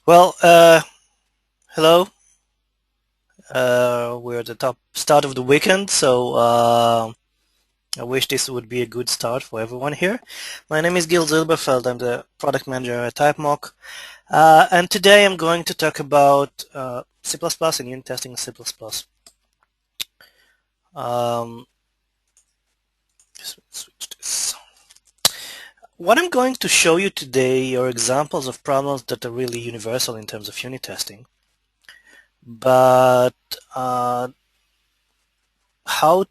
Well, hello. We're at the top start of the weekend, so I wish this would be a good start for everyone here. My name is Gil Zilberfeld. I'm the product manager at Typemock, and today I'm going to talk about C++ and unit testing in C++. Um, just switch this. What I'm going to show you today are examples of problems that are really universal in terms of unit testing, but how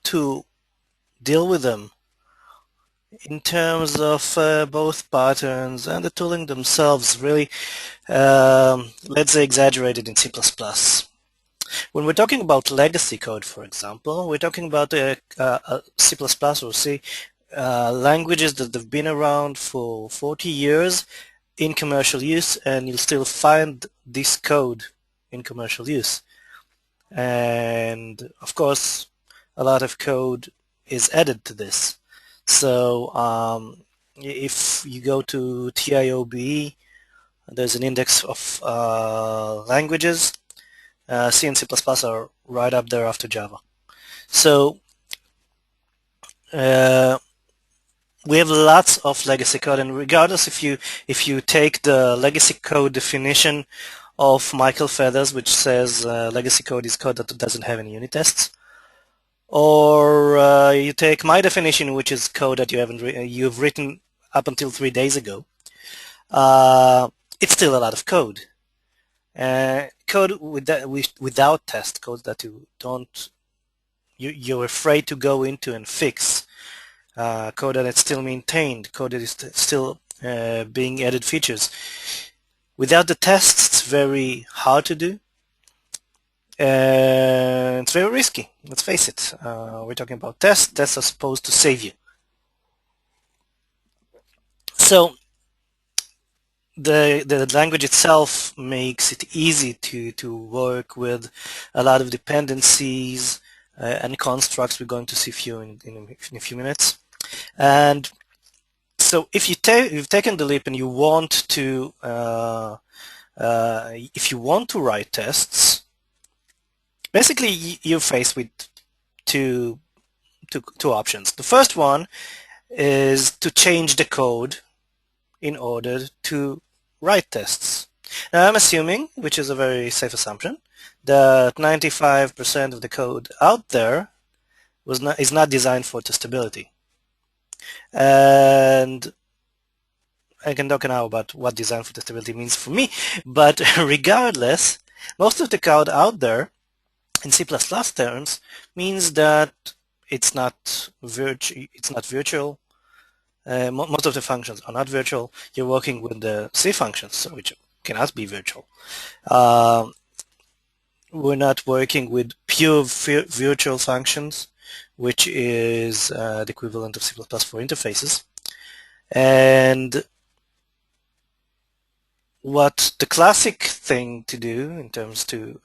to deal with them in terms of both patterns and the tooling themselves really, let's say, exaggerated in C++. When we're talking about legacy code, for example, we're talking about C++ or C languages that have been around for 40 years in commercial use, and you'll still find this code in commercial use. And of course, a lot of code is added to this. So if you go to TIOBE, there's an index of languages. C and C++ are right up there after Java. So we have lots of legacy code, and regardless if you take the legacy code definition of Michael Feathers, which says legacy code is code that doesn't have any unit tests, or you take my definition, which is code that you've written up until 3 days ago. It's still a lot of code. Code without test, code that you're afraid to go into and fix. Code that is still maintained, code that is still being added features. Without the tests, it's very hard to do. It's very risky, let's face it. We're talking about tests. Tests are supposed to save you. So the language itself makes it easy to work with a lot of dependencies and constructs. We're going to see in a few minutes. And so if you've taken the leap and you want to if you want to write tests, basically you're faced with two options. The first one is to change the code in order to write tests. Now I'm assuming, which is a very safe assumption, that 95% of the code out there is not designed for testability. And I can talk now about what design for testability means for me, but regardless, most of the code out there in C++ terms means that it's not virtual. Most of the functions are not virtual. You're working with the C functions, which cannot be virtual. We're not working with pure virtual functions, which is the equivalent of C++ for interfaces. And what the classic thing to do in terms to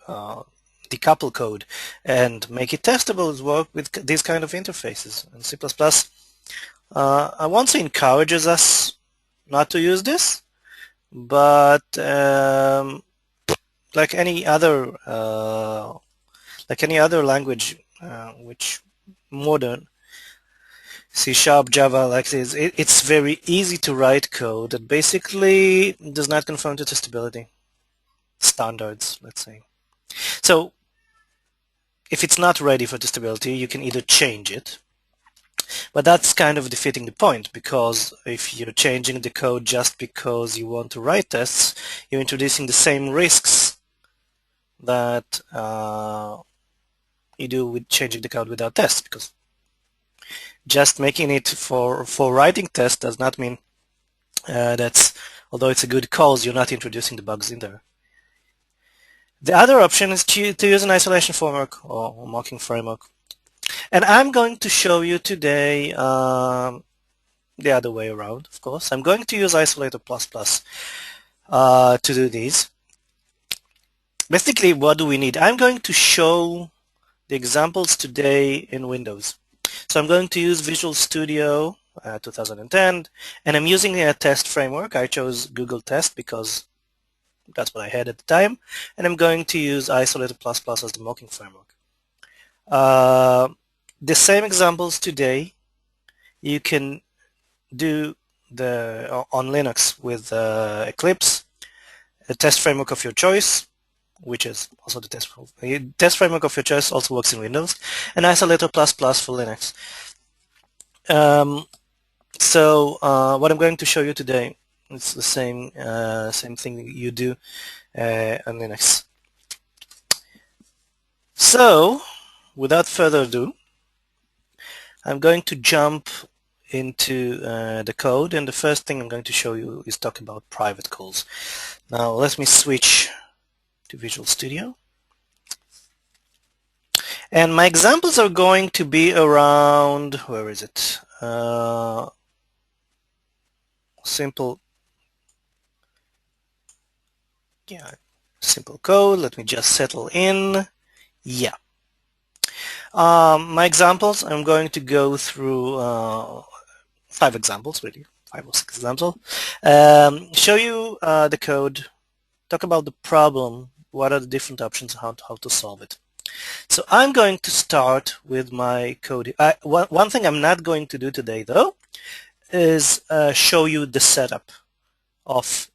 decouple code and make it testable is work with these kind of interfaces. And C++, I won't say encourages us not to use this, but like any other language, which modern C#, Java, like this, it's very easy to write code that basically does not conform to testability standards, let's say. So if it's not ready for testability, you can either change it, but that's kind of defeating the point, because if you're changing the code just because you want to write tests, you're introducing the same risks that you do with changing the code without tests, because just making it for writing tests does not mean that although it's a good cause, you're not introducing the bugs in there. The other option is to use an isolation framework or mocking framework. And I'm going to show you today the other way around, of course. I'm going to use Isolator++ to do these. Basically, what do we need? I'm going to show the examples today in Windows. So I'm going to use Visual Studio 2010, and I'm using a test framework. I chose Google Test because That's what I had at the time. And I'm going to use Isolator++ as the mocking framework. The same examples today you can do on Linux with Eclipse, a test framework of your choice, which is also the test framework of your choice, also works in Windows, and Isolator++ for Linux. So what I'm going to show you today is the same thing you do on Linux. So without further ado, I'm going to jump into the code, and the first thing I'm going to show you is talk about private calls. Now let me switch to Visual Studio. And my examples are going to be around, where is it? Simple code. Let me just settle in. Yeah. My examples, I'm going to go through 5 examples, really, 5 or 6 examples. Show you the code, talk about the problem, what are the different options, how to solve it. So I'm going to start with my code. One thing I'm not going to do today, though, is show you the setup of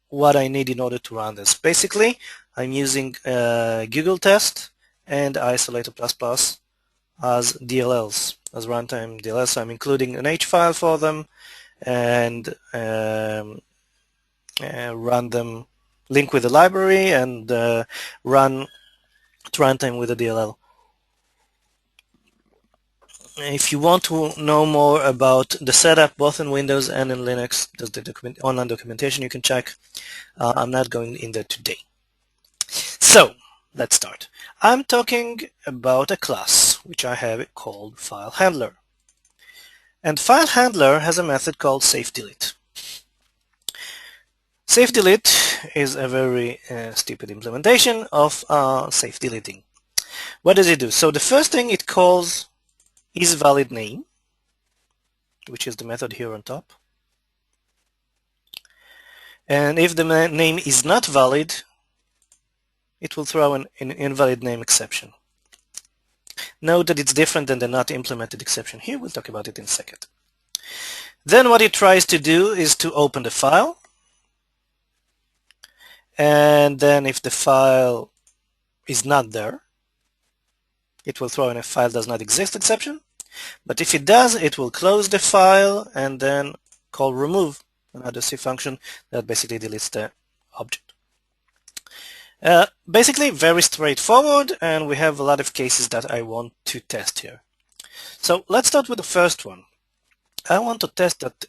what I need in order to run this. Basically, I'm using Google Test and Isolator++ as DLLs, as runtime DLLs. So I'm including an H file for them and run them, link with the library, and run runtime with a DLL. If you want to know more about the setup both in Windows and in Linux, there's the online documentation you can check. I'm not going in there today. So let's start. I'm talking about a class which I have called FileHandler. And FileHandler has a method called safeDelete. SafeDelete is a very stupid implementation of safe deleting. What does it do? So the first thing it calls isValidName, which is the method here on top. And if the name is not valid, it will throw an invalid name exception. Note that it's different than the not implemented exception here. We'll talk about it in a second. Then what it tries to do is to open the file. And then if the file is not there, it will throw in a file does not exist exception. But if it does, it will close the file and then call remove, another C function that basically deletes the object. Basically very straightforward, and we have a lot of cases that I want to test here. So let's start with the first one. I want to test that,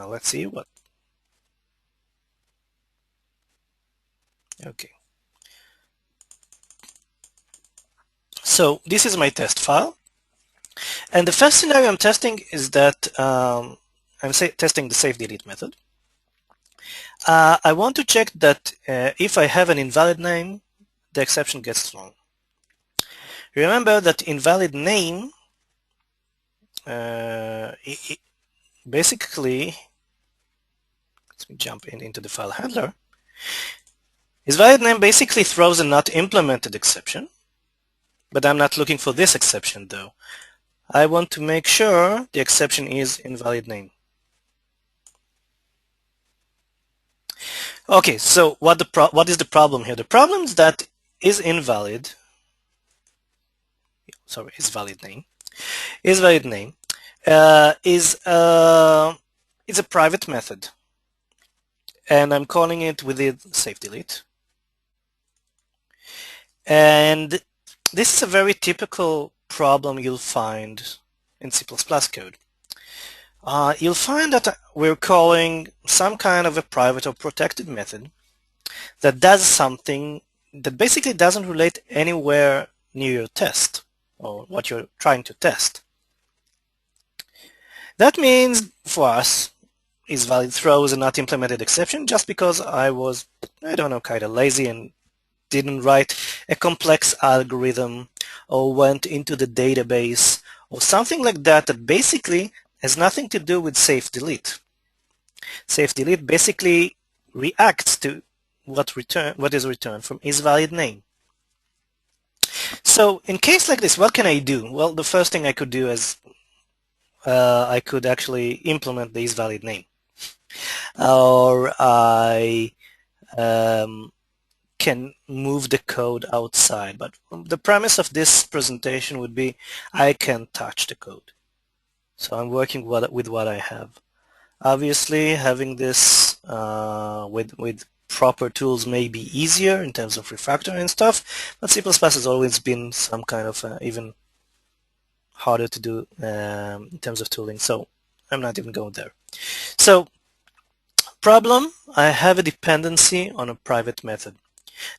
let's see what. Okay. So this is my test file. And the first scenario I'm testing is that I'm testing the safeDelete method. I want to check that if I have an invalid name, the exception gets thrown. Remember that invalid name basically, let me jump into the file handler. Invalid name basically throws a not implemented exception, but I'm not looking for this exception though. I want to make sure the exception is invalid name. Okay, so what is the problem here? The problem is that is valid name is a private method, and I'm calling it with the safeDelete. And this is a very typical problem you'll find in C++ code. You'll find that we're calling some kind of a private or protected method that does something that basically doesn't relate anywhere near your test or what you're trying to test. That means for us, isValid throws a not implemented exception just because I was, I don't know, kind of lazy and didn't write a complex algorithm or went into the database or something like that that basically has nothing to do with safeDelete. SafeDelete basically reacts to what is returned from isValidName. So in case like this, what can I do? Well, the first thing I could do is I could actually implement the isValidName, or I can move the code outside. But the premise of this presentation would be I can touch the code. So I'm working with what I have. Obviously, having this with proper tools may be easier in terms of refactoring and stuff, but C++ has always been some kind of even harder to do in terms of tooling, so I'm not even going there. So, problem, I have a dependency on a private method.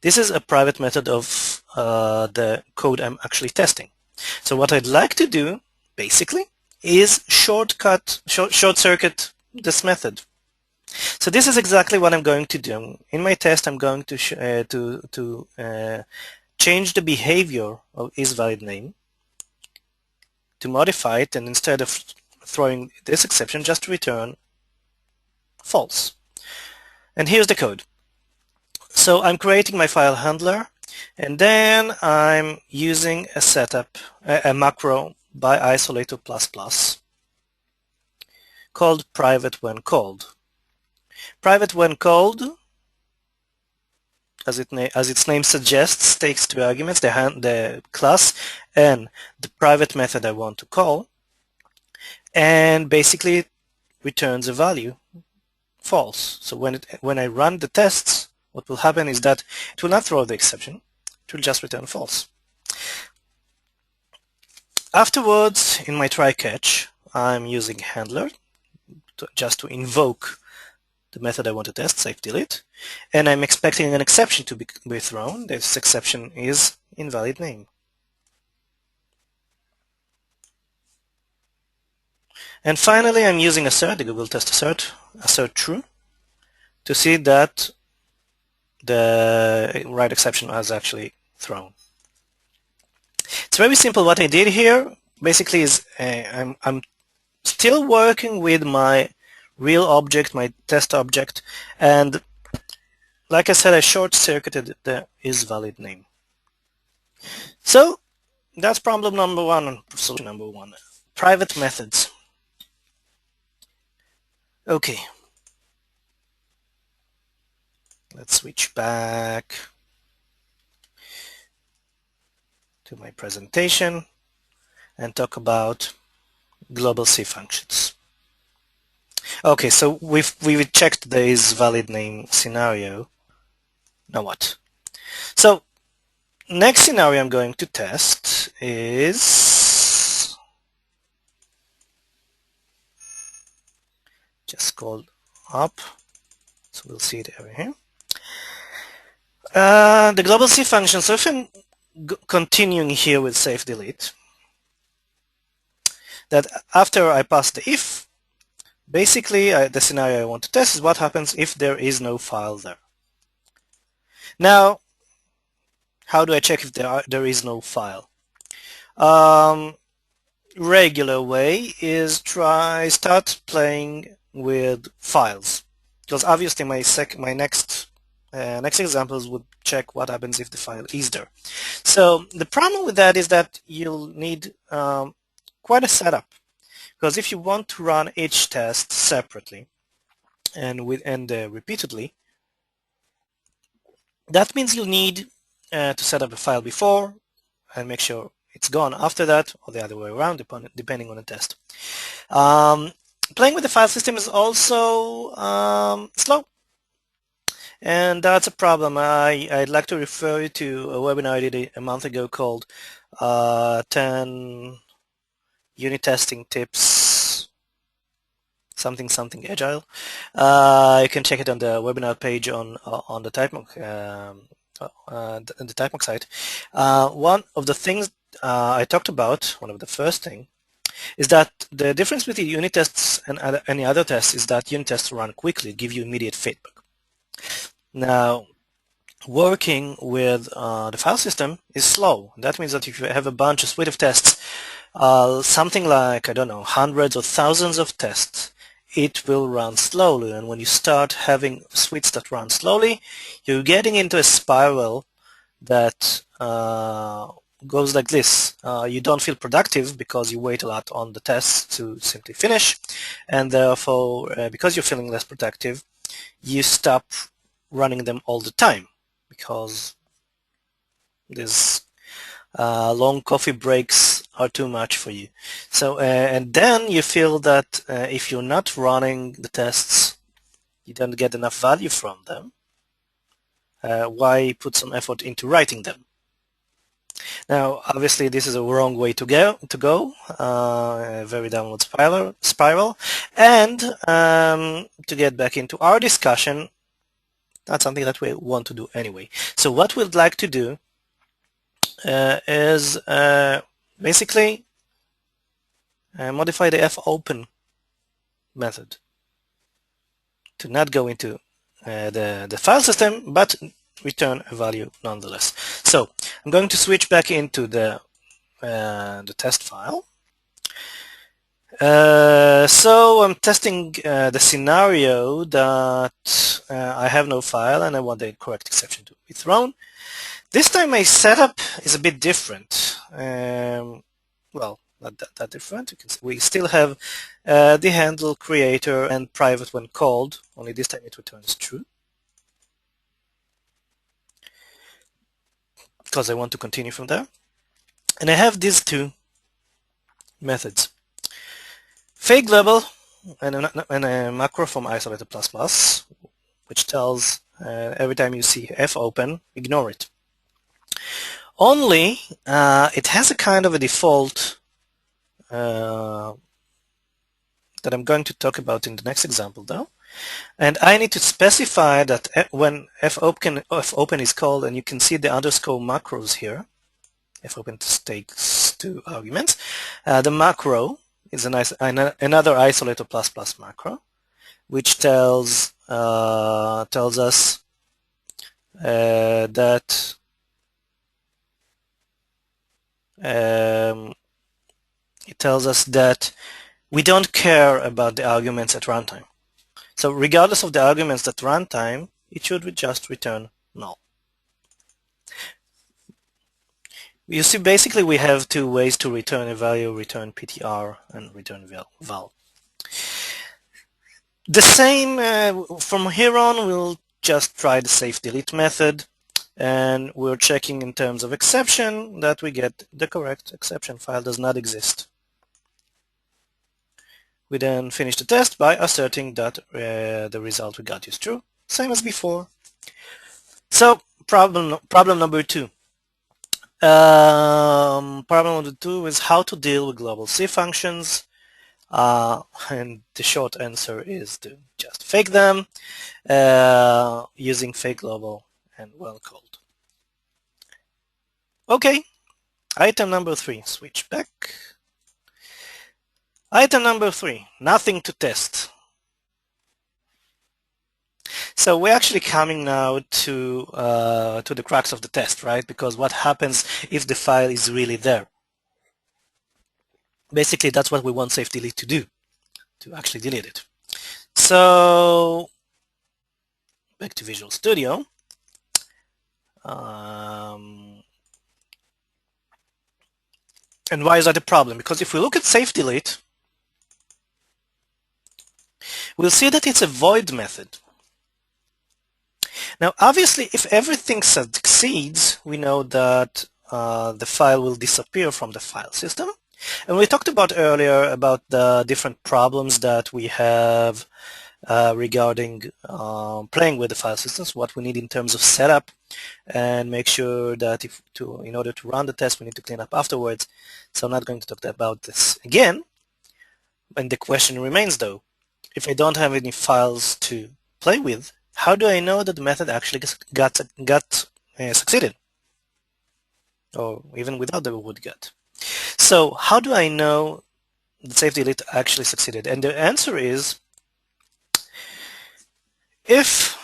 This is a private method of the code I'm actually testing. So what I'd like to do, basically, is short circuit this method. So this is exactly what I'm going to do. In my test, I'm going to change the behavior of isValidName to modify it, and instead of throwing this exception, just return false. And here's the code. So I'm creating my file handler, and then I'm using a setup, a macro by Isolator++ called private when called. Private when called, as its name suggests, takes two arguments, the class and the private method I want to call, and basically returns a value, false. So when I run the tests, what will happen is that it will not throw the exception, it will just return false. Afterwards, in my try-catch, I'm using handler just to invoke the method I want to test, save delete, and I'm expecting an exception to be thrown. This exception is invalid_name. And finally, I'm using assert, the Google test assert true, to see that the right exception was actually thrown. It's very simple. What I did here basically is I'm still working with my real object, my test object, and like I said, I short-circuited the isValidName. So that's problem number one and solution number one. Private methods. Okay. Let's switch back to my presentation and talk about global C functions. Okay, so we've checked the isValidName scenario. Now what? So next scenario I'm going to test is just called up. So we'll see it over here. The global C function. So if I'm continuing here with save delete, that after I pass the if, basically the scenario I want to test is what happens if there is no file there. Now, how do I check if there is no file? Regular way is start playing with files, because obviously my next examples would check what happens if the file is there. So the problem with that is that you'll need quite a setup, because if you want to run each test separately and repeatedly, that means you'll need to set up a file before and make sure it's gone after that, or the other way around, depending on the test. Playing with the file system is also slow, and that's a problem. I'd like to refer you to a webinar I did a month ago called 10 unit testing tips, something agile. You can check it on the webinar page on the Typemock the Typemock site. One of the things I talked about, one of the first thing, is that the difference between unit tests and any other tests is that unit tests run quickly, give you immediate feedback. Now, working with the file system is slow. That means that if you have a suite of tests, something like, I don't know, hundreds or thousands of tests it will run slowly. And when you start having suites that run slowly, you're getting into a spiral that goes like this. You don't feel productive because you wait a lot on the tests to simply finish, and therefore, because you're feeling less productive, you stop running them all the time because these long coffee breaks are too much for you. So, and then you feel that if you're not running the tests, you don't get enough value from them. Why put some effort into writing them? Now, obviously, this is a wrong way to go, a very downward spiral. And to get back into our discussion, that's something that we want to do anyway. So what we'd like to do is basically modify the fopen method to not go into the file system, but return a value nonetheless. So I'm going to switch back into the test file. So I'm testing the scenario that I have no file and I want the correct exception to be thrown. This time my setup is a bit different. Well, not that different. You can see we still have the handle creator and private when called, only this time it returns true, because I want to continue from there. And I have these two methods. Fake global and a macro from Isolator++, which tells every time you see fopen, ignore it. Only it has a kind of a default that I'm going to talk about in the next example though. And I need to specify that when fopen is called, and you can see the underscore macros here, fopen takes 2 arguments. The macro is another Isolator++ macro, which tells us that it tells us that we don't care about the arguments at runtime. So regardless of the arguments at runtime, it should just return null. You see, basically we have 2 ways to return a value: return PTR and return val. The same from here on, we'll just try the safe delete method, and we're checking in terms of exception that we get the correct exception. File does not exist. We then finish the test by asserting that the result we got is true, same as before. So problem number 2. Problem number 2 is how to deal with global C functions, and the short answer is to just fake them using fake global and well called. Okay, item number 3, switch back. Item number 3, nothing to test. So we're actually coming now to the crux of the test, right? Because what happens if the file is really there? Basically, that's what we want safe delete to do, to actually delete it. So back to Visual Studio. And why is that a problem? Because if we look at safe delete, we'll see that it's a void method. Now, obviously, if everything succeeds, we know that the file will disappear from the file system. And we talked about earlier about the different problems that we have regarding playing with the file systems, what we need in terms of setup, and make sure that in order to run the test, we need to clean up afterwards. So I'm not going to talk about this again. And the question remains, though, if I don't have any files to play with, how do I know that the method actually got succeeded? Or even without the would get. So how do I know that safe delete actually succeeded? And the answer is, if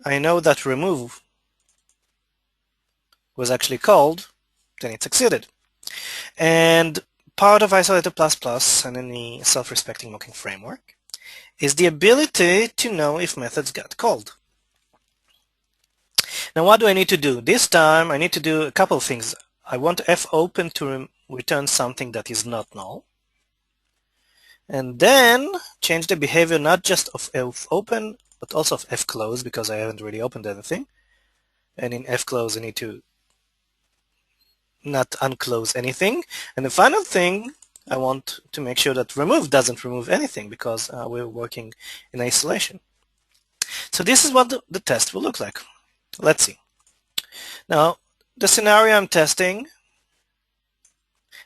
I know that remove was actually called, then it succeeded. And part of Isolator++ and any self-respecting mocking framework is the ability to know if methods got called. Now what do I need to do? This time I need to do a couple of things. I want fopen to return something that is not null, and then change the behavior not just of fopen but also of fclose, because I haven't really opened anything, and in fclose I need to not unclose anything. And the final thing, I want to make sure that remove doesn't remove anything, because we're working in isolation. So this is what the test will look like. Let's see. Now, the scenario I'm testing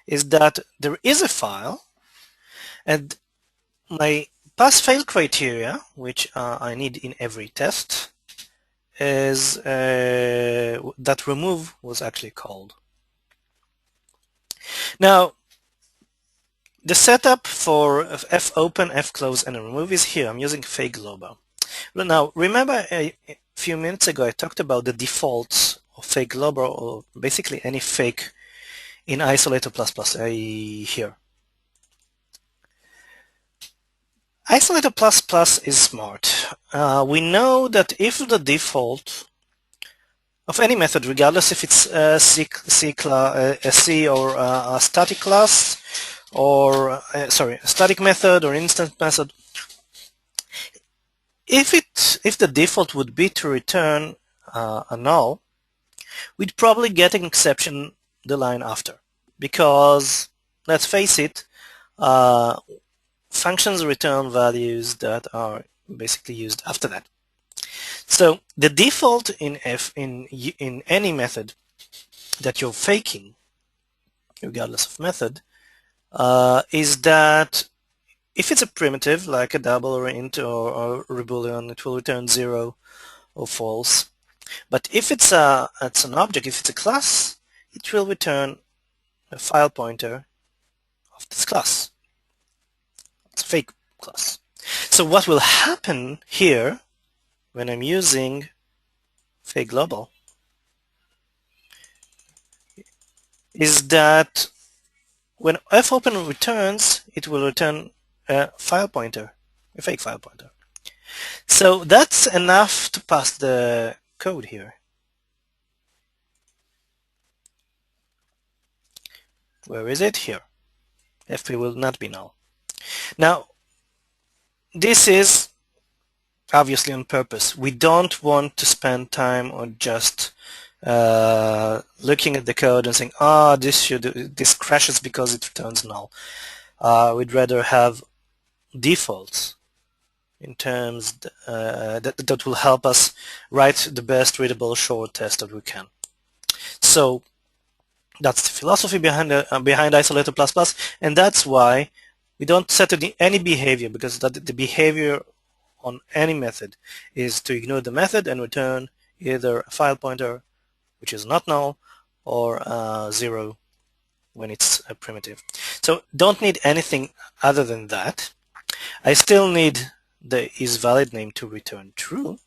is that there is a file, and my pass-fail criteria, which I need in every test, is that remove was actually called. Now, the setup for fopen, fclose, and remove is here. I'm using fake global. Now, remember a few minutes ago I talked about the defaults of fake global, or basically any fake in Isolator++ here. Isolator++ is smart. We know that if the default of any method, regardless if it's a C or a static class, or a static method or instance method, if the default would be to return a null, we'd probably get an exception the line after, because let's face it, functions return values that are basically used after that. So the default in any method that you're faking, regardless of method, is that if it's a primitive like a double or int or a boolean, it will return 0 or false. But if it's an object, if it's a class, it will return a file pointer of this class. It's a fake class. So what will happen here when I'm using fake global is that when fopen returns, it will return a file pointer, a fake file pointer. So that's enough to pass the code here. Where is it? Here. FP will not be null. Now, this is obviously on purpose. We don't want to spend time on just looking at the code and saying, this crashes because it returns null. We'd rather have defaults in terms that will help us write the best readable short test that we can. So that's the philosophy behind Isolator++, and that's why we don't set any behavior, because the behavior on any method is to ignore the method and return either a file pointer, which is not null, or 0 when it's a primitive. So don't need anything other than that. I still need the isValid name to return true,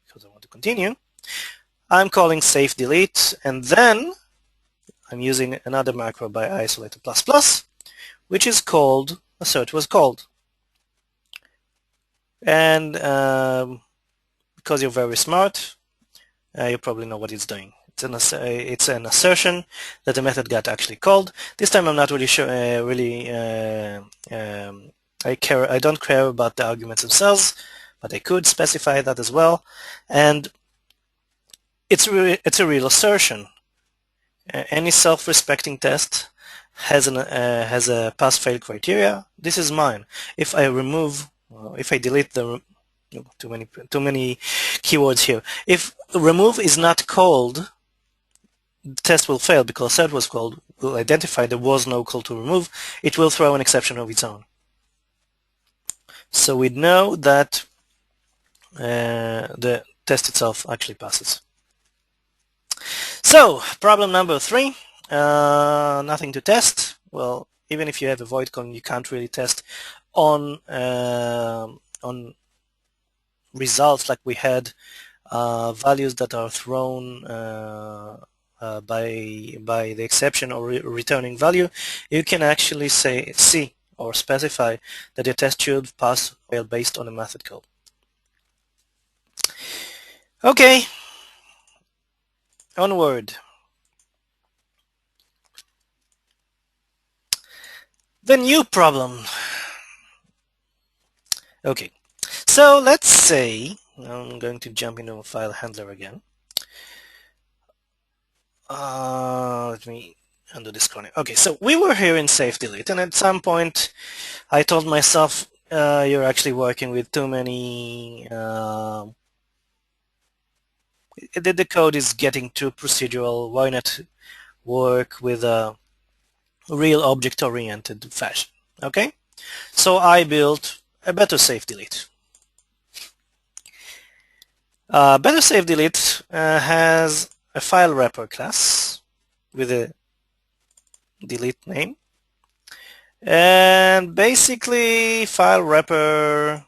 because I want to continue. I'm calling safe delete, and then I'm using another macro by Isolator++, which is called assert was called. And because you're very smart, you probably know what it's doing. It's an assertion that the method got actually called. This time I'm not really sure. I don't care about the arguments themselves, but I could specify that as well. And it's a real assertion. Any self-respecting test has a pass-fail criteria. This is mine. If I delete the too many keywords here. If remove is not called, the test will fail, because assert was called will identify there was no call to remove. It will throw an exception of its own. So we know that the test itself actually passes. So problem number 3, nothing to test. Well, even if you have a void column, you can't really test on results like we had, values that are thrown by the exception or returning value. You can actually see or specify that your test should pass or fail based on a method call. Okay, onward. The new problem. Okay, so let's say, I'm going to jump into a file handler again. Let me undo this corner. Okay, so we were here in save delete, and at some point I told myself, you're actually working with too many, the code is getting too procedural. Why not work with a real object-oriented fashion? Okay, so I built a better save delete. Better save delete has a file wrapper class with a delete name, and basically file wrapper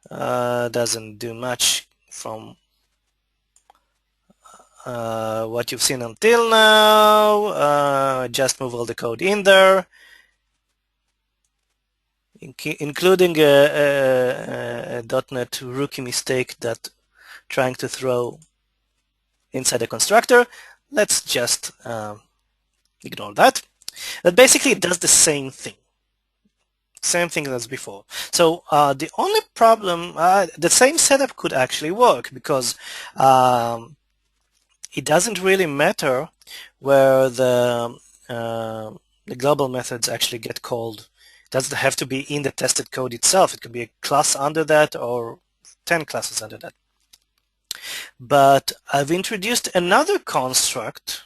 doesn't do much from what you've seen until now. Just move all the code in there, including a .NET rookie mistake that trying to throw inside a constructor. Let's just ignore that. But basically it does the same thing. Same thing as before. So the only problem, the same setup could actually work, because it doesn't really matter where the global methods actually get called. It doesn't have to be in the tested code itself. It could be a class under that or 10 classes under that. But I've introduced another construct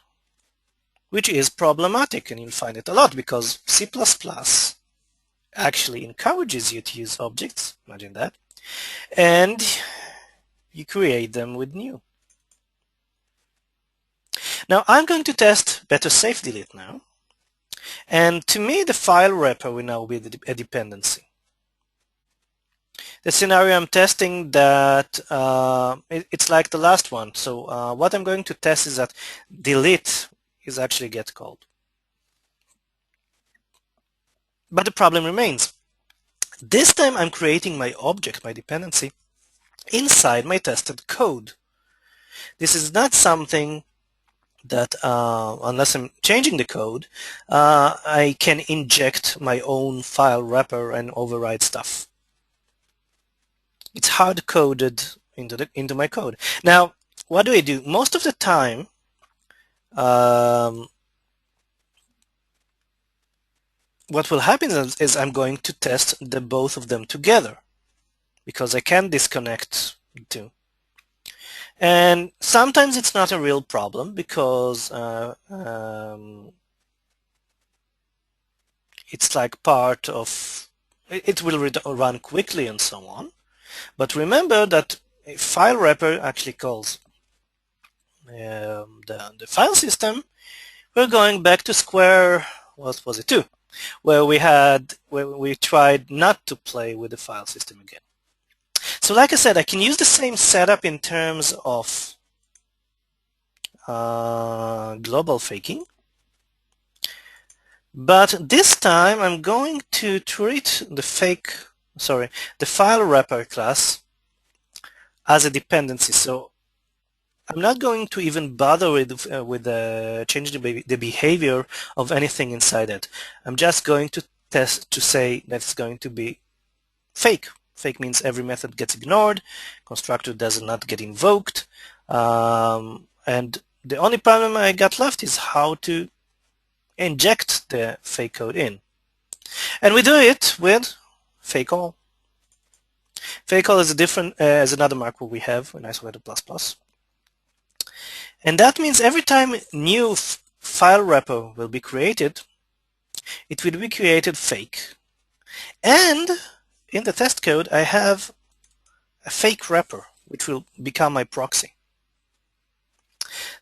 which is problematic, and you'll find it a lot, because C++ actually encourages you to use objects, imagine that, and you create them with new. Now I'm going to test better safe delete now, and to me the file wrapper will now be a dependency. The scenario I'm testing that it's like the last one. So what I'm going to test is that delete is actually get called. But the problem remains. This time I'm creating my object, my dependency, inside my tested code. This is not something that, unless I'm changing the code, I can inject my own file wrapper and override stuff. It's hard-coded into my code. Now, what do? Most of the time, what will happen is I'm going to test the both of them together, because I can disconnect the two. And sometimes it's not a real problem, because it's like part of it will run quickly and so on. But remember that a file wrapper actually calls the file system. We're going back to square, what was it, 2, where we tried not to play with the file system again. So like I said, I can use the same setup in terms of global faking, but this time I'm going to treat the file wrapper class as a dependency. So I'm not going to even bother with changing the behavior of anything inside it. I'm just going to test to say that it's going to be fake. Fake means every method gets ignored, constructor does not get invoked, and the only problem I got left is how to inject the fake code in. And we do it with fake all. Fake all is is another macro we have in Isolator++. And that means every time new file wrapper will be created, it will be created fake. And in the test code, I have a fake wrapper, which will become my proxy.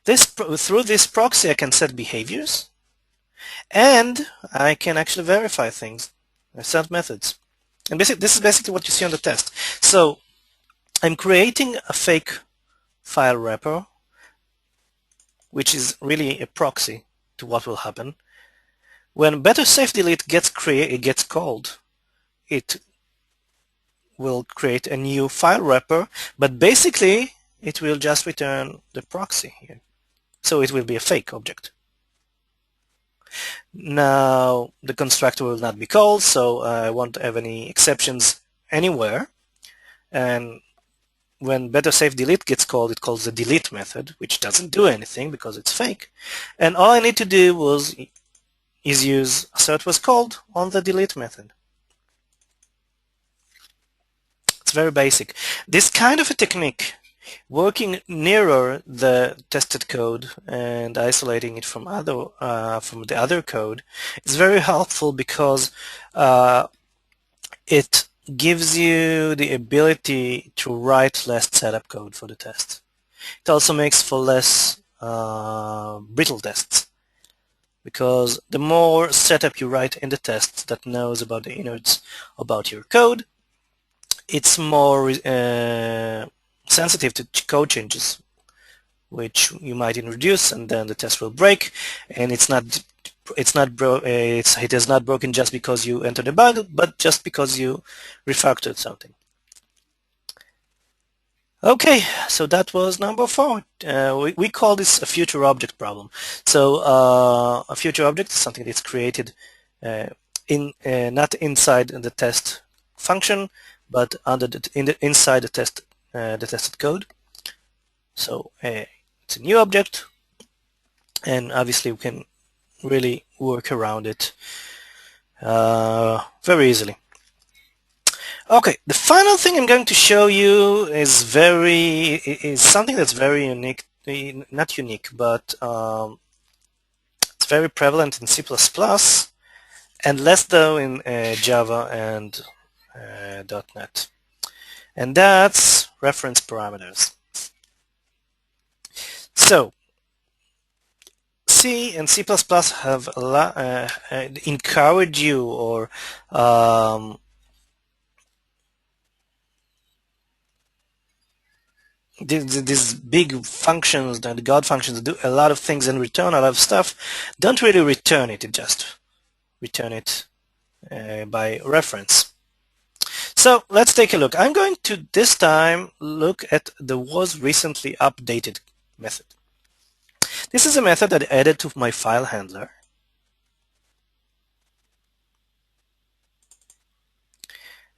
Through this proxy, I can set behaviors, and I can actually verify things. I set methods. And this is basically what you see on the test. So I'm creating a fake file wrapper, which is really a proxy to what will happen, When better safe delete gets called, it will create a new file wrapper, but basically it will just return the proxy here. So it will be a fake object. Now the constructor will not be called, so I won't have any exceptions anywhere. And when better safe delete gets called, it calls the delete method, which doesn't do anything because it's fake. And all I need to do is use assert was called on the delete method. It's very basic. This kind of a technique, working nearer the tested code and isolating it from the other code, is very helpful because it gives you the ability to write less setup code for the test. It also makes for less brittle tests, because the more setup you write in the test that knows about the innards about your code, it's more sensitive to code changes, which you might introduce, and then the test will break. And it is not broken just because you entered a bug, but just because you refactored something. Okay, so that was number 4. We call this a future object problem. So a future object is something that's created not inside the test function, but inside the tested code. So it's a new object, and obviously we can really work around it very easily. Okay, the final thing I'm going to show you is something that's very unique, not unique, but it's very prevalent in C++, and less though in Java and .NET. And that's reference parameters. So C and C++ have encouraged you, or these big functions, the God functions, do a lot of things and return a lot of stuff. Don't really return it, just return it by reference. So let's take a look. I'm going to this time look at the was recently updated method. This is a method that I added to my file handler.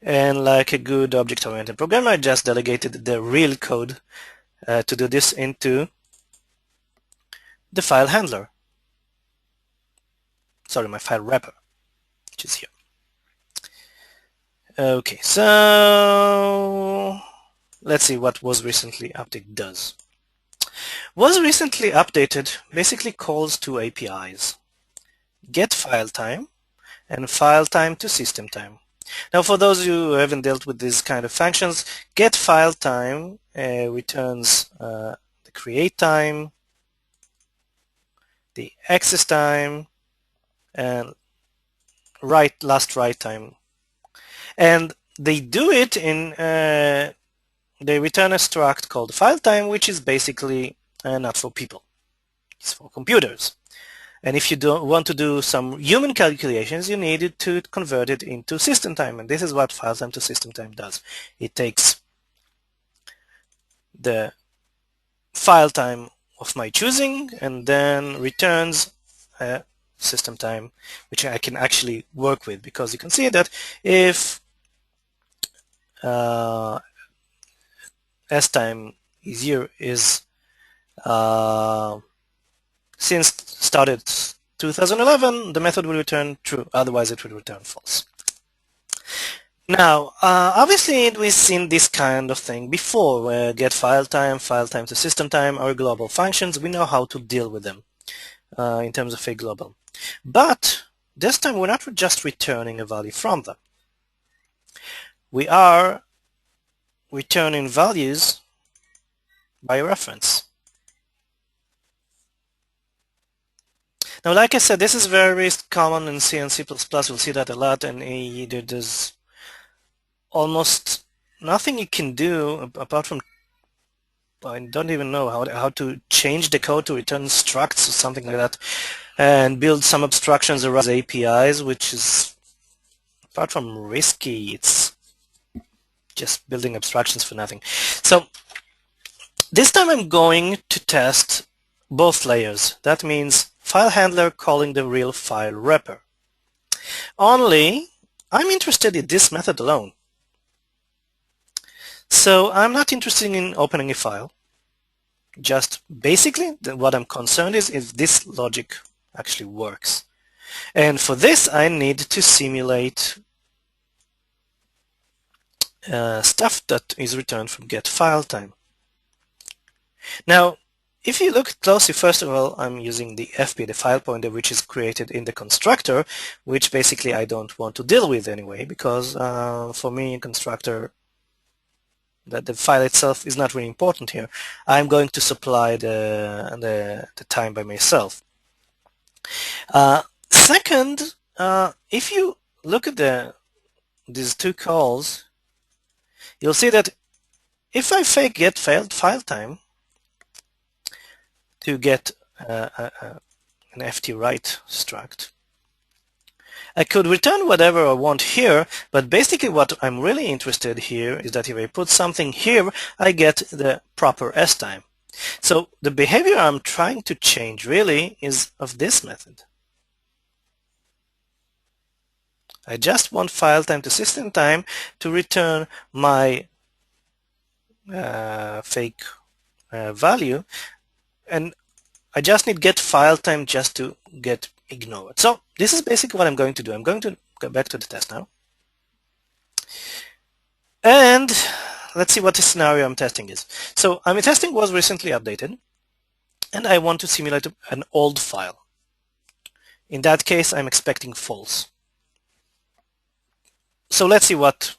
And like a good object-oriented programmer, I just delegated the real code to do this into the file handler. Sorry, my file wrapper, which is here. Okay, so let's see what was recently updated does. Was recently updated basically calls two APIs: get file time and file time to system time. Now, for those who haven't dealt with these kind of functions, get file time returns the create time, the access time, and last write time. And they do it in they return a struct called file time, which is basically not for people. It's for computers. And if you want to do some human calculations, you need to convert it into system time. And this is what file time to system time does. It takes the file time of my choosing and then returns system time, which I can actually work with, because you can see that if S time is here is since started 2011, the method will return true, otherwise it will return false. Now, obviously we've seen this kind of thing before, where get file time to system time are global functions. We know how to deal with them in terms of a global. But this time we're not just returning a value from them. We are returning values by reference. Now, like I said, this is very common in C and C++. We'll see that a lot, and there's almost nothing you can do apart from, I don't even know how to change the code to return structs or something like that. and build some abstractions around APIs, which is, apart from risky, it's just building abstractions for nothing. So this time I'm going to test both layers. That means file handler calling the real file wrapper. Only I'm interested in this method alone. So I'm not interested in opening a file. Just basically what I'm concerned is if this logic actually works. And for this I need to simulate stuff that is returned from get file time. Now if you look closely, first of all I'm using the FP, the file pointer, which is created in the constructor, which basically I don't want to deal with anyway, because for me constructor, that the file itself is not really important here. I'm going to supply the time by myself. Second, if you look at these two calls, you'll see that if I fake get file time to get an FT write struct, I could return whatever I want here, but basically what I'm really interested here is that if I put something here, I get the proper S time. So the behavior I'm trying to change really is of this method. I just want file time to system time to return my fake value, and I just need get file time just to get ignored. So this is basically what I'm going to do. I'm going to go back to the test now. And let's see what the scenario I'm testing is. So I'm testing was recently updated, and I want to simulate an old file. In that case, I'm expecting false. So let's see what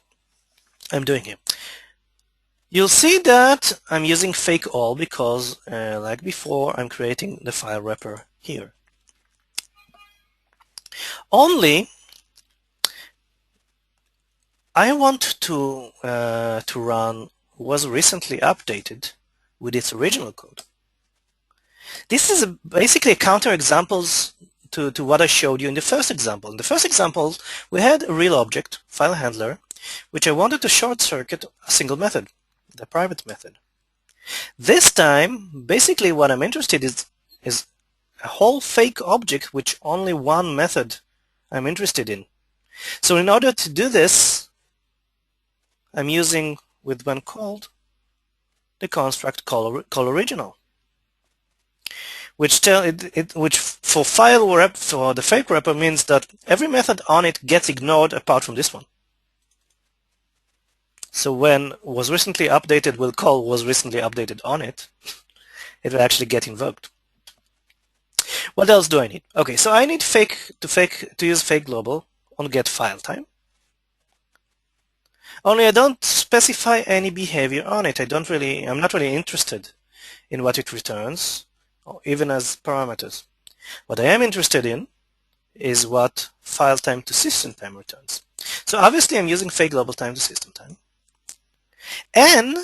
I'm doing here. You'll see that I'm using fake all because, like before, I'm creating the file wrapper here. Only I want to run was recently updated with its original code. This is basically a counterexamples to what I showed you in the first example. In the first example, we had a real object, file handler, which I wanted to short circuit a single method, the private method. This time, basically what I'm interested in is a whole fake object which only one method I'm interested in. So in order to do this, I'm using with when called the construct call original, which for file wrap for the fake wrapper means that every method on it gets ignored apart from this one. So when was recently updated will call was recently updated on it, it will actually get invoked. What else do I need? Okay, so I need to use fake global on get file time. Only I don't specify any behavior on it. I'm not really interested in what it returns, or even as parameters. What I am interested in is what file time to system time returns. So obviously I'm using fake global time to system time. And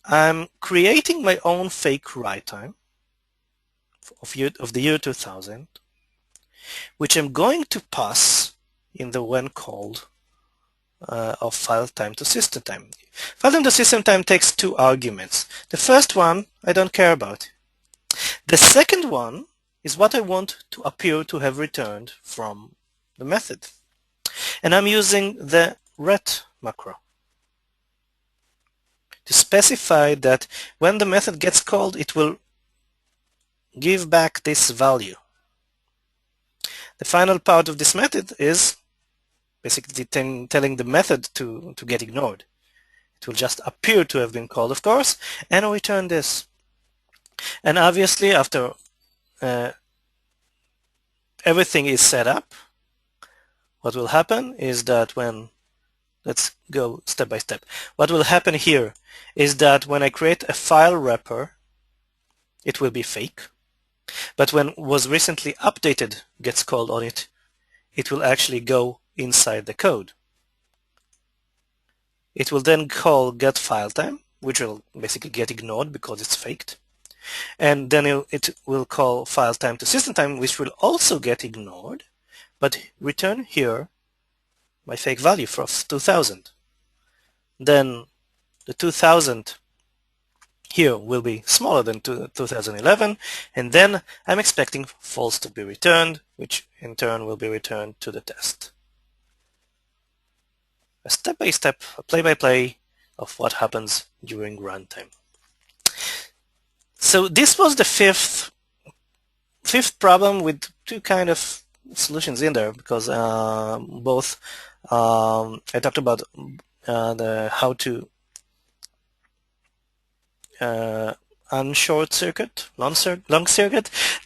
I'm creating my own fake write time of the year 2000, which I'm going to pass in the when called of file time to system time. File time to system time takes two arguments. The first one I don't care about. The second one is what I want to appear to have returned from the method. And I'm using the ret macro to specify that when the method gets called, it will give back this value. The final part of this method is basically telling the method to get ignored. It will just appear to have been called, of course, and return this. And obviously, after everything is set up, what will happen is that let's go step by step. What will happen here is that when I create a file wrapper, it will be fake. But when was recently updated gets called on it, it will actually go inside the code. It will then call get file time, which will basically get ignored because it's faked. and then it will call file time to system time, which will also get ignored, but return here my fake value for 2000. Then the 2000 here will be smaller than 2011, and then I'm expecting false to be returned, which in turn will be returned to the test. A step-by-step, a play-by-play of what happens during runtime. So this was the fifth problem with two kind of solutions in there, because both I talked about the how to long circuit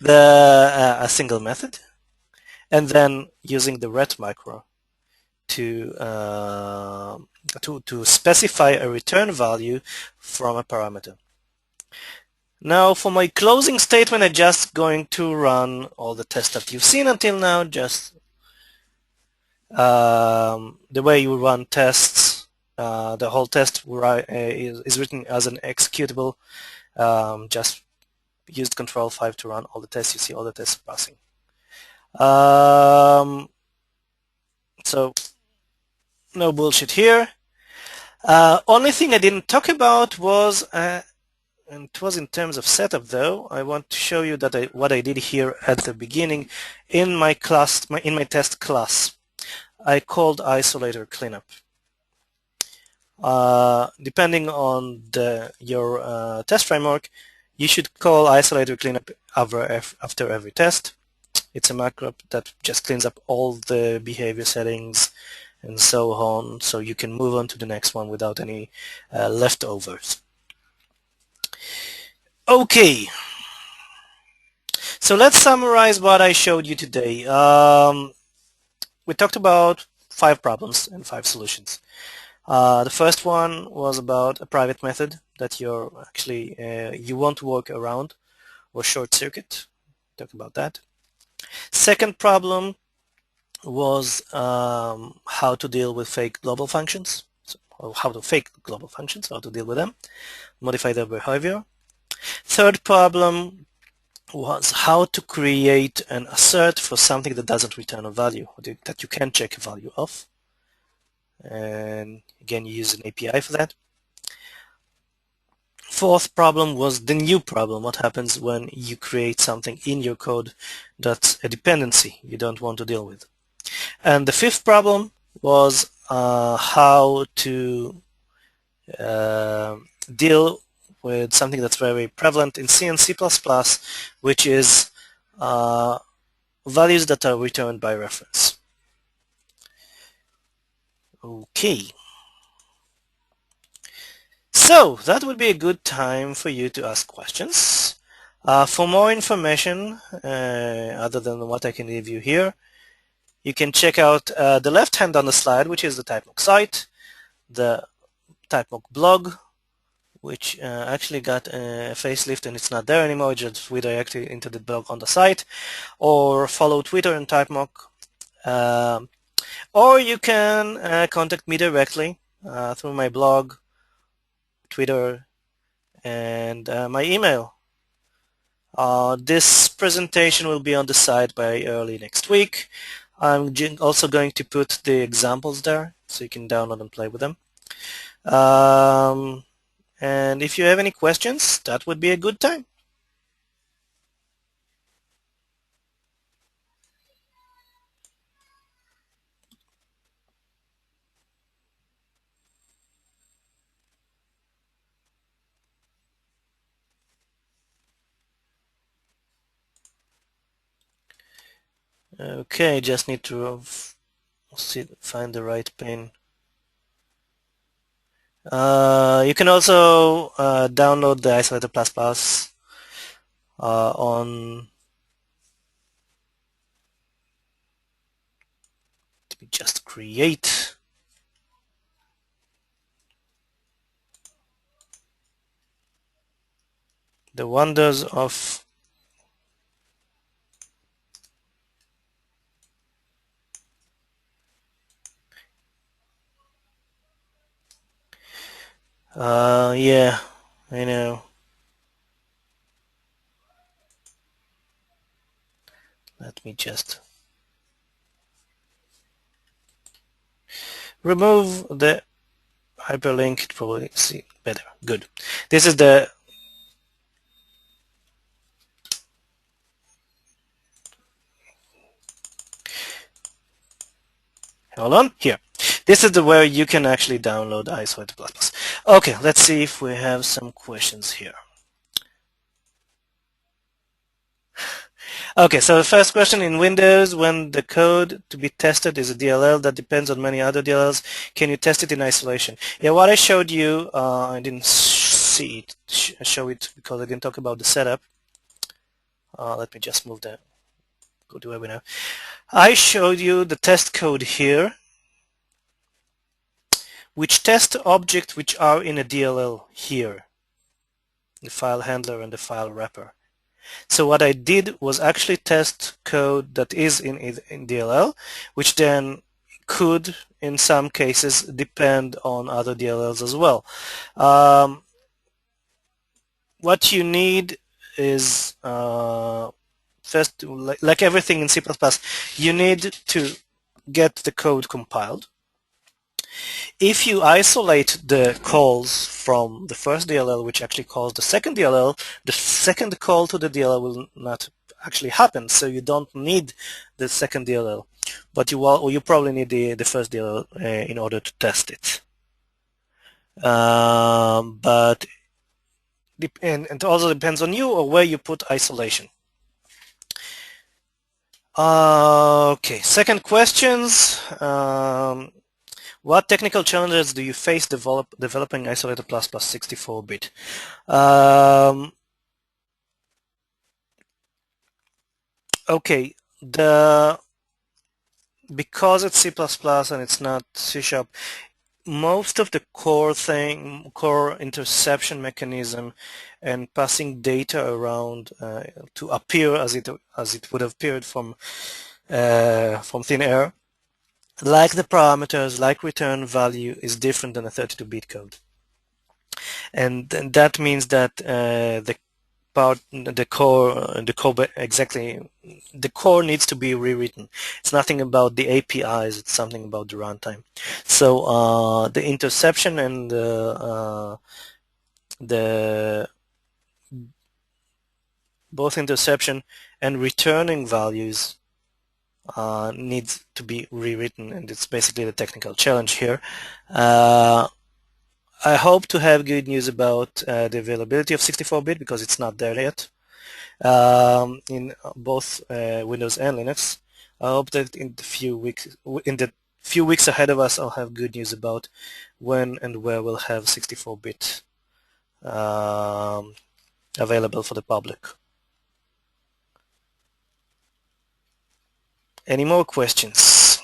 a single method, and then using the ret macro to specify a return value from a parameter. Now for my closing statement, I'm just going to run all the tests that you've seen until now, just the way you run tests. The whole test is written as an executable. Just used Control 5 to run all the tests. You see all the tests passing. So no bullshit here. Only thing I didn't talk about was, and it was in terms of setup though, I want to show you that what I did here at the beginning in my class, in my test class. I called Isolator cleanup. Depending on your test framework, you should call Isolator cleanup after every test. It's a macro that just cleans up all the behavior settings and so on, so you can move on to the next one without any leftovers. Okay, so let's summarize what I showed you today. We talked about 5 problems and 5 solutions. The first one was about a private method that you're actually you want to work around or short circuit. Talk about that. Second problem was how to deal with fake global functions, or how to fake global functions, how to deal with them, modify their behavior. Third problem was how to create an assert for something that doesn't return a value, that you can check a value of. And again, you use an API for that. Fourth problem was the new problem. What happens when you create something in your code that's a dependency you don't want to deal with? And the fifth problem was how to deal with something that's very prevalent in C and C++, which is values that are returned by reference. Okay. So that would be a good time for you to ask questions. For more information, other than what I can give you here, you can check out the left hand on the slide, which is the Typemock site, the Typemock blog, which actually got a facelift and it's not there anymore, just redirected into the blog on the site, or follow Twitter and Typemock. Or you can contact me directly through my blog, Twitter, and my email. This presentation will be on the site by early next week. I'm also going to put the examples there so you can download and play with them. And if you have any questions, that would be a good time. Okay, just need to find the right pin. You can also download the Isolator++ on. Let me just create. The wonders of yeah, I know. Let me just remove the hyperlink. It probably see better. Good. This is the hold on here. This is the where you can actually download Isolator++. Okay, let's see if we have some questions here. Okay, so the first question: in Windows, when the code to be tested is a DLL that depends on many other DLLs, can you test it in isolation? Yeah, what I showed you, I didn't see it, show it because I didn't talk about the setup. Let me just move that, go to webinar. I showed you the test code here, which test objects which are in a DLL here, the file handler and the file wrapper. So what I did was actually test code that is in DLL, which then could, in some cases, depend on other DLLs as well. What you need is, first, like everything in C++, you need to get the code compiled. If you isolate the calls from the first DLL, which actually calls the second DLL, the second call to the DLL will not actually happen, so you don't need the second DLL, but you probably need the first DLL in order to test it. But it also depends on you or where you put isolation. Okay, second questions. What technical challenges do you face developing Isolator++ 64-bit? Okay, because it's C++ and it's not C#, most of the core interception mechanism and passing data around to appear as it would have appeared from thin air, like the parameters, like return value, is different than a 32-bit code. And that means that the core needs to be rewritten. It's nothing about the APIs, it's something about the runtime. So the interception and both interception and returning values needs to be rewritten, and it's basically the technical challenge here. I hope to have good news about the availability of 64-bit because it's not there yet in both Windows and Linux. I hope that in the few weeks ahead of us, I'll have good news about when and where we'll have 64-bit available for the public. Any more questions?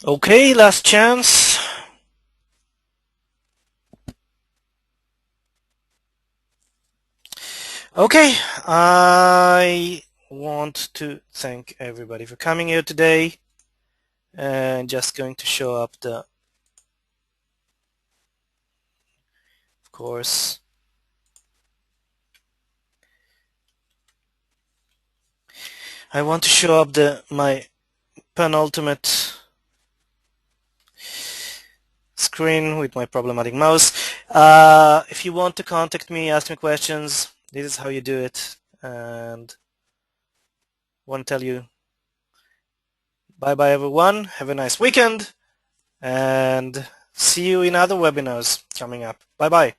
Okay, last chance. Okay, I want to thank everybody for coming here today, and just going to show up of course, I want to show up my penultimate screen with my problematic mouse. If you want to contact me, ask me questions, this is how you do it. And I want to tell you bye-bye everyone, have a nice weekend, and see you in other webinars coming up. Bye-bye.